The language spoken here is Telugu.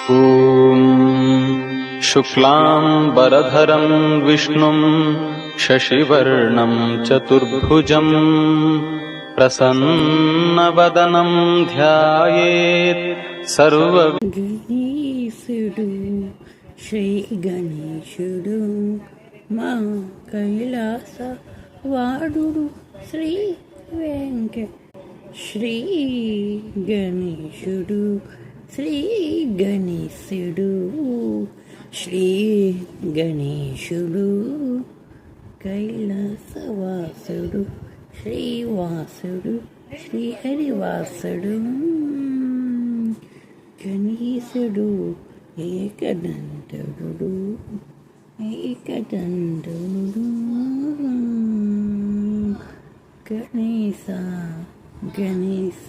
ॐ शुक्लाम्बरधरं विष्णुं शशिवर्णं चतुर्भुजं प्रसन्नवदनं ध्यायेत् గణేశుడు శ్రీ గణేశుడు మా కైలాస వాడుడు శ్రీ శ్రీ గణేశుడు శ్రీ గణేశుడు శ్రీ గణేశుడు కైలాసవాసుడు శ్రీవాసుడు శ్రీహరివాసుడు గణేశుడు ఏకదంతుడు గణేశ గణేశ